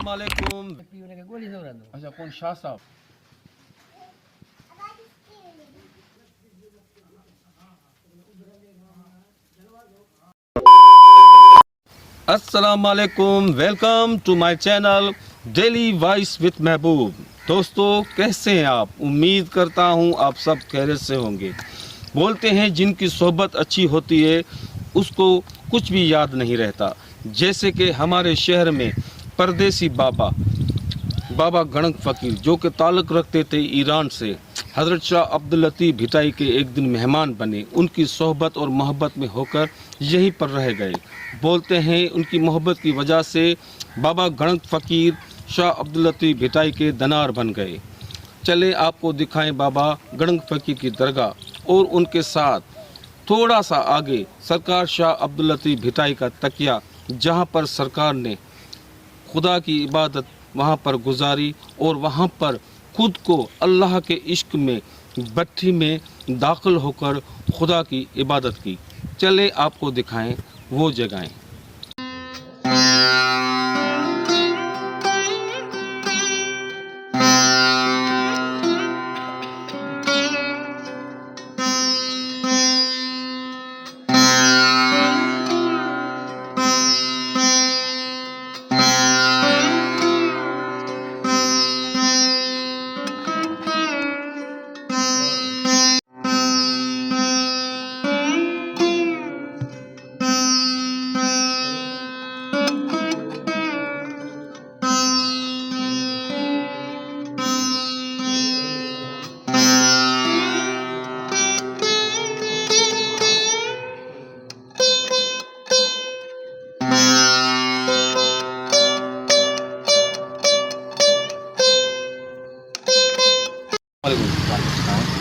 अस्सलामुअलैकुम। अच्छा कौन शाह साहब? अस्सलामुअलैकुम, welcome to my channel daily voice with Mehboob. दोस्तों कैसे हैं आप? उम्मीद करता हूं आप सब खैरियत से होंगे। बोलते हैं जिनकी सोहबत अच्छी होती है उसको कुछ भी याद नहीं रहता। जैसे कि हमारे शहर में परदेसी बाबा गणक फ़कीर जो कि ताल्लुक़ रखते थे ईरान से, हज़रत शाह अब्दुल लतीफ़ भिटाई के एक दिन मेहमान बने। उनकी सोहबत और मोहब्बत में होकर यहीं पर रह गए। बोलते हैं उनकी मोहब्बत की वजह से बाबा गणक फ़कीर शाह अब्दुल लतीफ़ भिटाई के दनार बन गए। चले आपको दिखाएं बाबा गणक फ़कीर की दरगाह और उनके साथ थोड़ा सा आगे सरकार शाह अब्दुल लतीफ़ भिटाई का तकिया, जहाँ पर सरकार ने खुदा की इबादत वहाँ पर गुजारी और वहाँ पर खुद को अल्लाह के इश्क में भट्ठी में दाखिल होकर खुदा की इबादत की। चले आपको दिखाएं वो जगहें।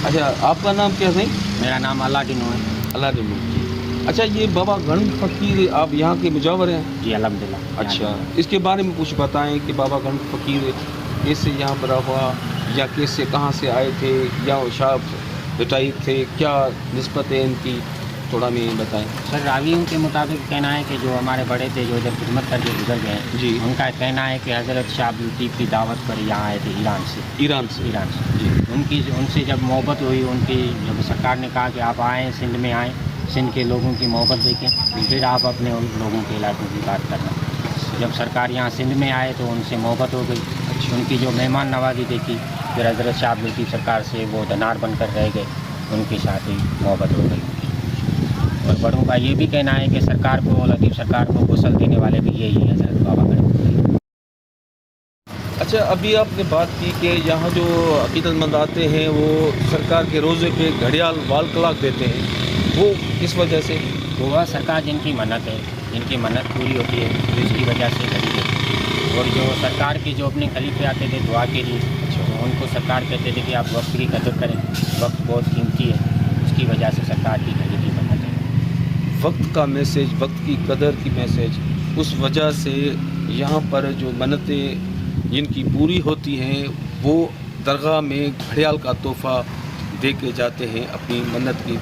अच्छा आपका नाम क्या है? मेरा नाम अलादीन है। अलादीन। अच्छा ये बाबा गणक फ़कीर आप यहाँ के मुजावर हैं? जी अल्हम्दुलिल्लाह। अच्छा इसके बारे में कुछ बताएं कि बाबा गणक फ़कीर कैसे यहाँ पर हुआ या कैसे कहाँ से आए थे या शाह भिटाई थे, क्या निस्बत है इनकी, थोड़ा में बताएं। सर रावियों के मुताबिक कहना है कि जो हमारे बड़े थे जो इधर खिदमत करके गुजर गए हैं जी, उनका कहना है कि हज़रत शाह अब्दुल लतीफ़ की दावत पर यहाँ आए थे ईरान से जी। उनसे जब मोहब्बत हुई, उनकी जब सरकार ने कहा कि आप आएँ सिंध में आएँ, सिंध के लोगों की मोहब्बत देखें, फिर आप अपने उन लोगों के इलाकों की बात करना। जब सरकार यहाँ सिंध में आए तो उनसे मोहब्बत हो गई। उनकी जो मेहमान नवाजी देखी, फिर हज़रत शाह अब्दुल लतीफ़ सरकार से वो दनार बनकर रह गए, उनके साथ ही मोहब्बत हो गई। और बड़ों का ये भी कहना है कि सरकार को, लतीफ़ सरकार को गुस्ल देने वाले भी यही हैं हज़रत बाबा गणक। अच्छा अभी आपने बात की कि यहाँ जो अक़ीदतमंद आते हैं वो सरकार के रोज़े पे घड़ियाल वाल क्लाक देते हैं, वो किस वजह से? वो वह सरकार जिनकी मन्नत है, जिनकी मन्नत पूरी होती है तो इसकी वजह से घड़ी देती है। और जो सरकार के जो अपने खलीफे आते थे दुआ के लिए, तो उनको सरकार कहते थे कि आप वक्त की कदर करें, वक्त बहुत कीमती है, उसकी वजह से सरकार की घड़ी की मन्नत है। वक्त का मैसेज, वक्त की कदर की मैसेज, उस वजह से यहाँ पर जो मन्नतें जिनकी पूरी होती हैं वो दरगाह में घड़ियाल का तोहफ़ा दे के जाते हैं अपनी मन्नत की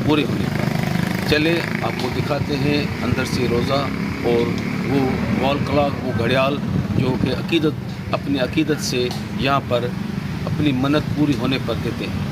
पूरे होने पर। चले आपको दिखाते हैं अंदर से रोज़ा और वो वॉल क्लॉक, वो घड़ियाल जो कि अपनी अक़ीदत से यहाँ पर अपनी मन्नत पूरी होने पर देते हैं।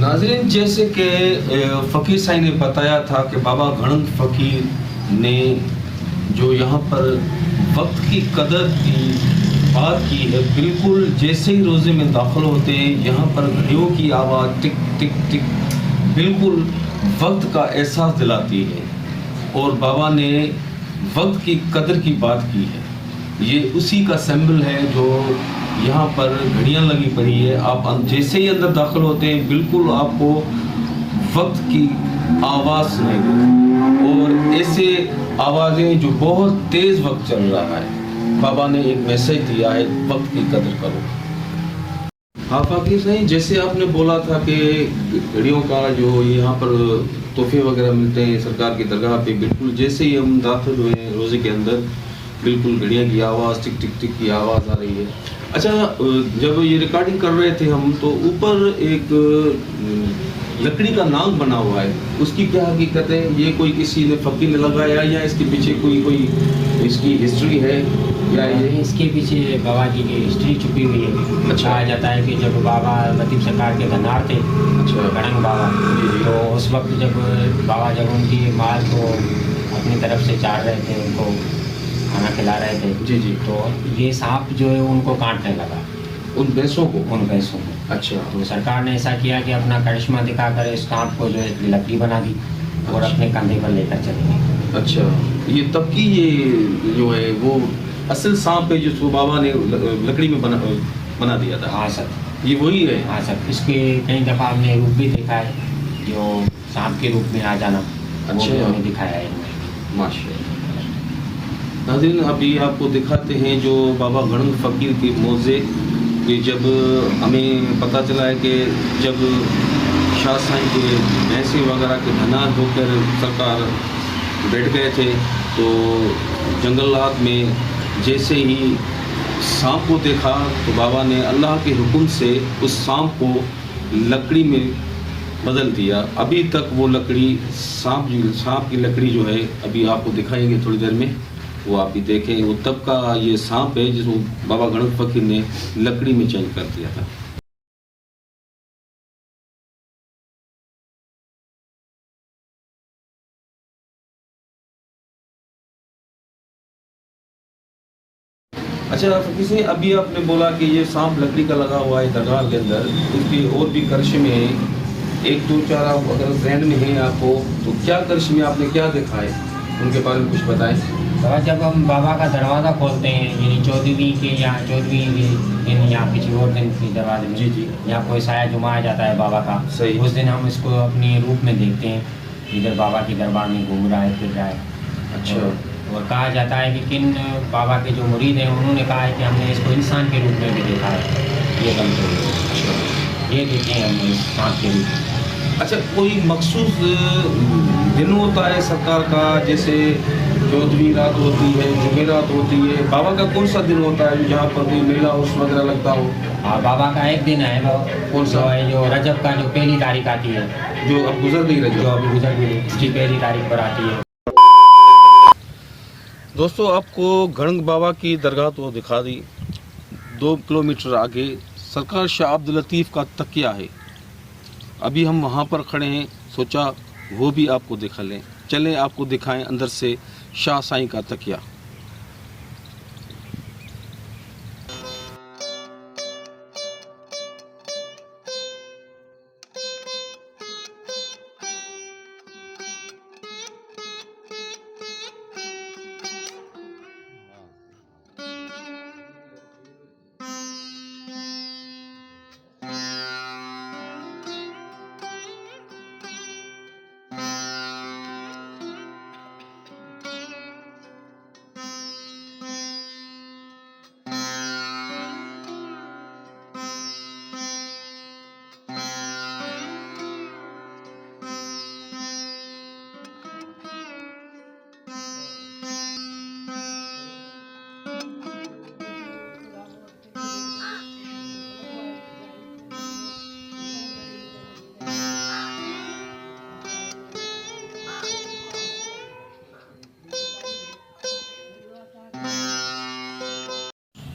नाज़रीन जैसे कि फ़कीर साहब ने बताया था कि बाबा गणक फ़कीर ने जो यहाँ पर वक्त की कदर की बात की है, बिल्कुल जैसे ही रोज़े में दाखिल होते हैं यहाँ पर घड़ियों की आवाज़ टिक टिक टिक बिल्कुल वक्त का एहसास दिलाती है। और बाबा ने वक्त की कदर की बात की है। ये उसी का सिंबल है जो यहाँ पर घड़ियाँ लगी पड़ी है। आप जैसे ही अंदर दाखिल होते हैं बिल्कुल आपको वक्त की आवाज़ सुनेगी और ऐसे आवाज़ें जो बहुत तेज़ वक्त चल रहा है। बाबा ने एक मैसेज दिया है, वक्त की कदर करो। हाँ फाकिर साईं, जैसे आपने बोला था कि घड़ियों का जो यहाँ पर तोहफे वगैरह मिलते हैं सरकार की दरगाह पे, बिल्कुल जैसे ही हम दाखिल हुए हैं रोज़े के अंदर बिल्कुल घड़ियाँ की आवाज़ टिक टिक टिक की आवाज़ आ रही है। अच्छा, जब ये रिकॉर्डिंग कर रहे थे हम तो ऊपर एक लकड़ी का नाग बना हुआ है, उसकी क्या हकीकत है? ये कोई किसी ने फकीर ने लगाया या इसके पीछे कोई इसकी हिस्ट्री है या ये? इसके पीछे बाबा जी की हिस्ट्री छुपी हुई है। अच्छा। कहा जाता है कि जब बाबा लतीफ़ सरकार के धनार थे, अच्छा। गणंग बाबा, तो उस वक्त जब बाबा जब उनकी माल को अपनी तरफ से चार रहे थे, उनको खाना खिला रहे थे, जी जी, तो ये सांप जो है उनको काटने लगा, उन भैंसों को? उन भैंसों को। अच्छा। तो सरकार ने ऐसा किया कि अपना करिश्मा दिखाकर इस सांप को जो है लकड़ी बना दी और अपने कंधे पर लेकर चले गए। अच्छा, ये तब की ये जो है वो असल सांप है जिसको बाबा ने लकड़ी में बना दिया था? हाँ सर, ये वही है? हाँ सर। इसके कई दफ़ा हमने रूप भी देखा है, जो सांप के रूप में आ जाना। अच्छा। वो भी हमने दिखाया है इनमें। माशाल्लाह। नाज़रीन, अभी आपको दिखाते हैं जो बाबा गणंग फ़कीर के मौज़े कि जब हमें पता चला है कि जब शाह साईं के भैंसे वगैरह के धनार होकर सरकार बैठ गए थे तो जंगलात में जैसे ही सांप को देखा तो बाबा ने अल्लाह के हुक्म से उस सांप को लकड़ी में बदल दिया। अभी तक वो लकड़ी सांप की लकड़ी जो है अभी आपको दिखाएंगे थोड़ी देर में, वो आप भी देखें। वो तब का ये सांप है जिसको बाबा गणंग फ़कीर ने लकड़ी में चेंज कर दिया था। अच्छा फ़कीर साईं, अभी आपने बोला कि ये सांप लकड़ी का लगा हुआ है दरगाह के अंदर, उसके और भी करिश्मे हैं, एक दो चार आप अगर जहन में हैं आपको तो क्या करिश्मे आपने क्या देखा है उनके बारे में कुछ बताएं। बाबा जब हम बाबा का दरवाज़ा खोलते हैं, यानी 14वीं के या 14वीं दिन या किसी और दिन के दरवाजे में, जी जी, यहाँ कोई साया जुमाया जाता है बाबा का, सही। उस दिन हम इसको अपने रूप में देखते हैं, इधर बाबा के दरबार में घूम रहा है, फिर रहा है। अच्छा। और कहा जाता है कि किन बाबा के जो मुरीद हैं उन्होंने कहा है कि हमने इसको इंसान के रूप में भी देखा है, ये बनते हुए ये देखे हैं हमने इस सांप के रूप में। अच्छा, कोई मखसूस दिन होता है सरकार का, जैसे 14वीं रात होती है, जुमेरात होती है, बाबा का कौन सा दिन होता है जहाँ पर कोई मेला उस वगैरह लगता हो? हाँ, बाबा का एक दिन है वो, कौन सा? है जो रजब का जो पहली तारीख आती है, जो अब गुजर गई रजब, जो अभी गुजर गई उसकी पहली तारीख पर आती है। दोस्तों, आपको गणंग बाबा की दरगाह तो दिखा दी। 2 किलोमीटर आगे सरकार शाह अब्दुल लतीफ़ का तकिया है। अभी हम वहाँ पर खड़े हैं, सोचा वो भी आपको दिखा लें। चलें आपको दिखाएं अंदर से शाह साईं का तकिया।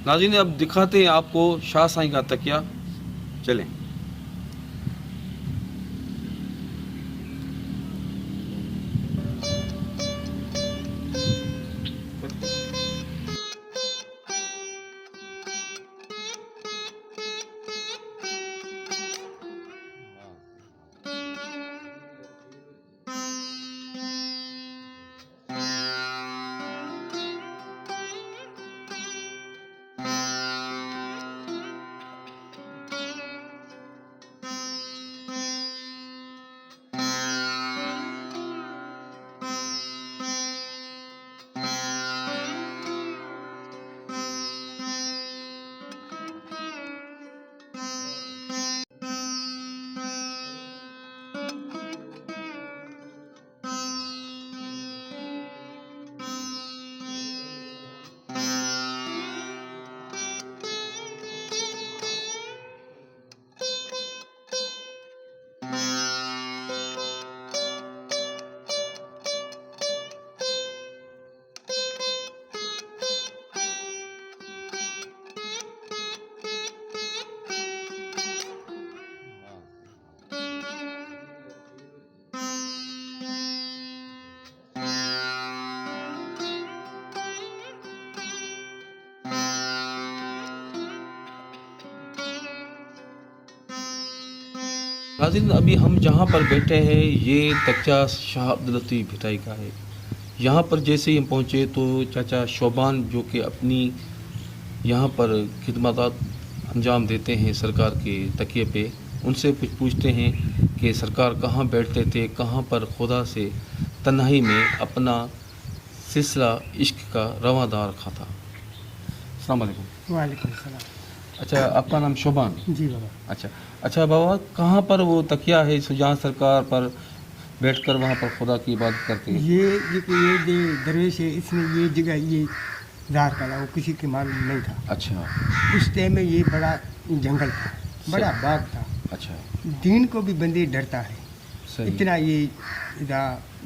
नाज़रीन, अब दिखाते हैं आपको शाह साईं का तकिया। चलें। नाज़रीन, अभी हम जहाँ पर बैठे हैं ये तकिया शाह अब्दुल लतीफ़ भिटाई का है। यहाँ पर जैसे ही हम पहुँचे तो चाचा शोबान जो कि अपनी यहाँ पर खिदमत अंजाम देते हैं सरकार के तकिए पे, उनसे कुछ पूछते हैं कि सरकार कहाँ बैठते थे, कहाँ पर खुदा से तन्हाई में अपना सिलसिला इश्क का रवादार रखा था। अस्सलाम वालेकुम। वालेकुम सलाम। अच्छा, आपका नाम शोबान? जी बाबा। अच्छा बाबा, कहाँ पर वो तकिया है जहाँ सरकार पर बैठकर वहाँ पर खुदा की इबादत करते हैं? ये दरवेश है, इसने ये जगह ये ज़ाहिर करा, वो किसी के मालूम नहीं था। अच्छा उस टाइम में ये बड़ा जंगल था, बड़ा बाग था। अच्छा, दीन को भी बंदे डरता है, सही। इतना ये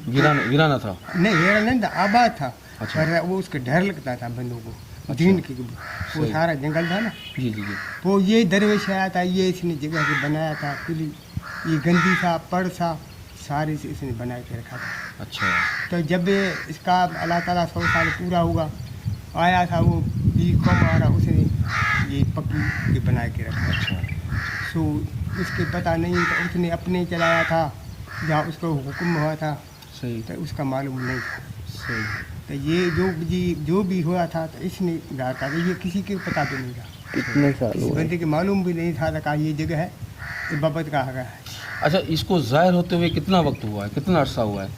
वीराना था? नहीं, हेरा नहीं था, आबाद था। अच्छा। पर वो उसका डर लगता था बंदों को, अच्छा। दीन की। वो सही। सारा जंगल था ना, जी जी जी। तो ये दरवेश आया था, ये इसने जगह से बनाया था। फिर ये गंदी था, पड़ था, सारे से इसने बना के रखा था। अच्छा तो जब इसका अल्लाह ताला 100 साल पूरा हुआ, आया था वो भी कम आ रहा, उसने ये पक्की ये बना के रखा। अच्छा, सो उसके पता नहीं, तो उसने अपने चलाया था जहाँ उसको हुक्म हुआ था, सही तो उसका मालूम नहीं था। सही। तो ये जो भी हुआ था तो इसने गार का, ये किसी के पता भी नहीं था, इतने साल इस बंदे के मालूम भी नहीं था कहा ये जगह है, ये बाबत का है। अच्छा, इसको ज़ाहिर होते हुए कितना वक्त हुआ है, कितना अरसा हुआ है?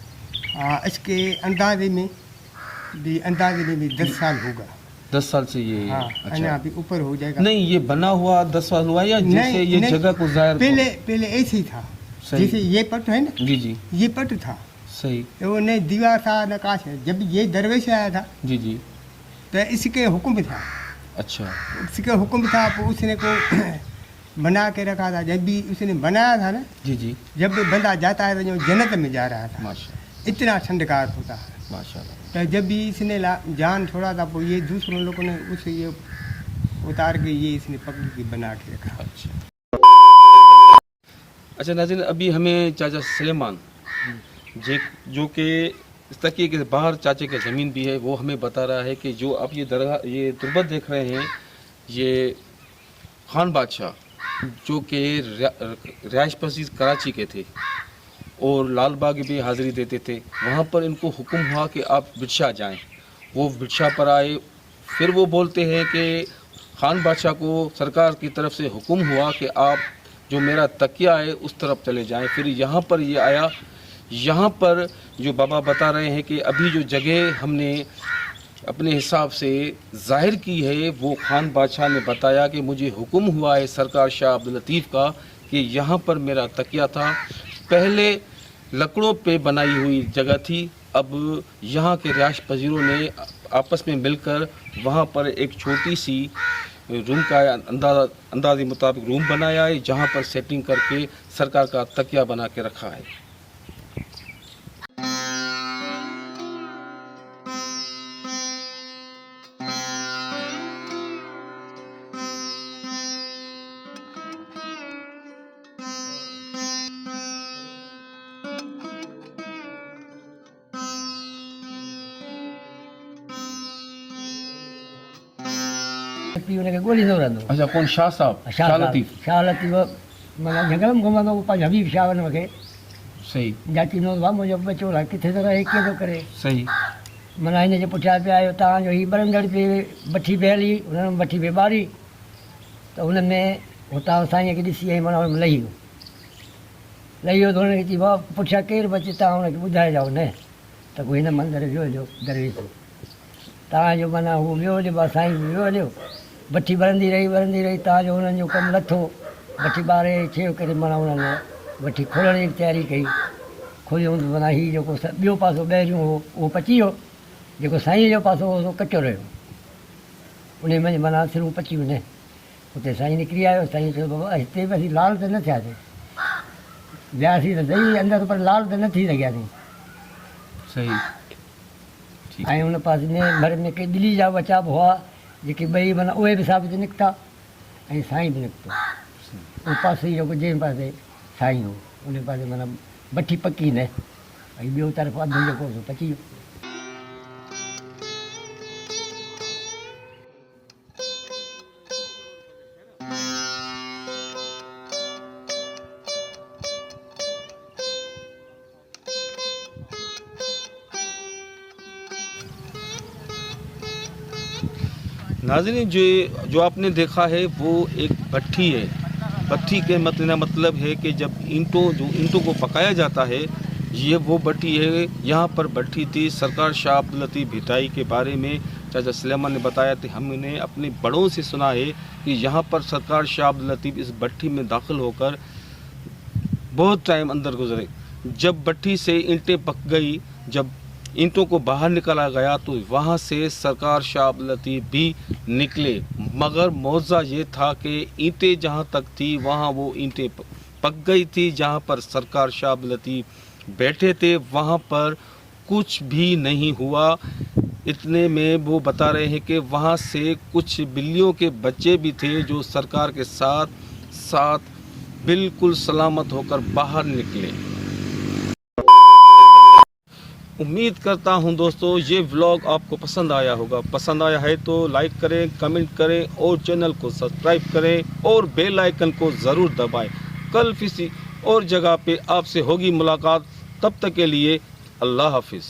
इसके अंदाजे में भी 10 साल होगा। 10 साल से ये? हाँ, अच्छा, अभी ऊपर हो जाएगा। नहीं ये बना हुआ 10 साल हुआ या जैसे नहीं, ये नहीं, जगह को ज़ाहिर? पहले ऐसे ही था, सही। जैसे ये पट है ना, जी जी, ये पट था, सही। तो वो नहीं दीवार था न काश है। जब ये दरवेश आया था जी जी। तो इसके हुक्म था, अच्छा इसके हुक्म था, तो उसने को बना के रखा था। जब भी उसने बनाया था ना, जी जी, जब भी बंदा जाता है तो जो जन्नत में जा रहा था, माशा इतना ठंडकार होता है। माशाल्लाह। तो जब भी इसने जान छोड़ा था, वो ये दूसरों लोगों ने उसे ये उतार के ये इसने पकड़ के बना के रखा। अच्छा नाज़रीन, अभी हमें चाचा सलेमान जो कि इस तकिए के बाहर चाचे की ज़मीन भी है, वो हमें बता रहा है कि जो आप ये दरगाह ये तुरबत देख रहे हैं, ये खान बादशाह जो कि रिहाइश पसीर कराची के थे और लाल बाग भी हाज़िरी देते थे, वहाँ पर इनको हुक्म हुआ कि आप बिरशा जाएं। वो बिरशा पर आए, फिर वो बोलते हैं कि खान बादशाह को सरकार की तरफ से हुक्म हुआ कि आप जो मेरा तकिया है उस तरफ चले जाएं। फिर यहाँ पर ये आया, यहाँ पर जो बाबा बता रहे हैं कि अभी जो जगह हमने अपने हिसाब से ज़ाहिर की है, वो खान बादशाह ने बताया कि मुझे हुक्म हुआ है सरकार शाह अब्दुल लतीफ़ का कि यहाँ पर मेरा तकिया था। पहले लकड़ों पे बनाई हुई जगह थी, अब यहाँ के रिहाइश पजीरों ने आपस में मिलकर वहाँ पर एक छोटी सी रूम का अंदाज़े मुताबिक रूम बनाया है, जहाँ पर सेटिंग करके सरकार का तकिया बना के रखा है। हुनखे ॻोल्हींदो रहंदो। अच्छा, कौन? शाह साहब? शाह लतीफ़? शाह लतीफ़ माना जंगल में घुमंदो हो, पंहिंजो हबीब शाह मूंखे सही जाचींदो आहे मुंहिंजो बचो आहे किथे थो रहे, कीअं थो करे। सही। माना हिन जे पुठियां पिया आयो, तव्हांजो हीअ बरंदड़ पे भठी पियल हुई, हुन में भठी पे ॿारी, त हुन में हुतां साईंअ खे ॾिसी ऐं माना हुन में लही वियो त हुनखे चई बाबा पुठियां केरु बि अचे, तव्हां हुनखे ॿुधाइजाओ न त कोई हिन मंदर वियो हलियो दरवेश तव्हांजो, माना हू वियो हलियो, बा साईं वियो हलियो, भठी बरंदी रही, तव्हांजो हुननि जो कमु लथो, भठी ॿारे छेव करे माना हुननि भठी खोलण जी तयारी कई, खोलियो त माना हीउ जेको ॿियो पासो ॿाहिरियों हो उहो पची वियो, जेको साईं जो पासो हो उहो कचो रहियो, उन में माना सिरूं पची वञे। हुते साईं निकिरी आयो, साईं चयो बाबा हिते बि असीं लाल त न थियासीं, वियासीं त सही अंदरि, पर लाल त न थी सघियासीं। सही। ऐं हुन पासे में घर में के दिल्ली जा बचा बि हुआ, जेके ॿई माना उहे बि साबित निकिता ऐं साईं बि निकितो। उन पासे ई जेको जंहिं पासे साईं हो उन पासे माना भठी पकी न, ऐं ॿियो तरफ़ अधु जेको हो पची वियो। नाज़रीन, जो आपने देखा है वो एक भट्ठी है। भट्ठी के मतलब है कि जब ईंटों को पकाया जाता है, ये वो भट्ठी है। यहाँ पर भट्ठी थी। सरकार शाह अब्दुल लतीफ़ भिटाई के बारे में चाचा सुलेमान ने बताया कि हमने अपने बड़ों से सुना है कि यहाँ पर सरकार शाह अब्दुल लतीफ़ इस भट्ठी में दाखिल होकर बहुत टाइम अंदर गुजरे। जब भट्ठी से ईंटें पक गई, जब ईंटों को बाहर निकाला गया तो वहाँ से सरकार शाह अब्दुल लतीफ़ भी निकले। मगर मौज़ा ये था कि ईंटें जहाँ तक थी वहाँ वो ईंटें पक गई थी। जहाँ पर सरकार शाह अब्दुल लतीफ़ बैठे थे वहाँ पर कुछ भी नहीं हुआ। इतने में वो बता रहे हैं कि वहाँ से कुछ बिल्लियों के बच्चे भी थे जो सरकार के साथ बिल्कुल सलामत होकर बाहर निकले। उम्मीद करता हूं दोस्तों ये व्लॉग आपको पसंद आया होगा। पसंद आया है तो लाइक करें, कमेंट करें और चैनल को सब्सक्राइब करें और बेल आइकन को ज़रूर दबाएं। कल किसी और जगह पे आपसे होगी मुलाकात। तब तक के लिए अल्लाह हाफिज़।